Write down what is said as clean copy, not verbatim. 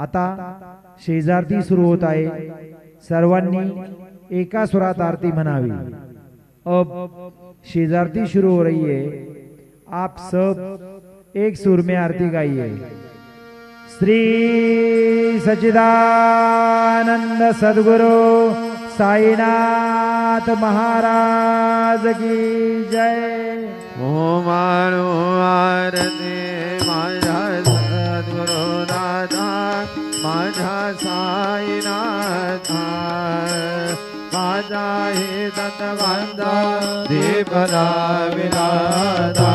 आता शेजारती सुरू होत आहे। सर्वांनी एका सुरात आरती म्हणावी। अब शेजारती शुरू हो रही है, आप सब एक सुर में आरती गाइए। श्री सच्चिदानंद सद्गुरु साईनाथ महाराज की जय। ओम आरती माझा सद्गुरु दादा माझा साईनाथा माझा हे दत्तवंता दीपला विराधा।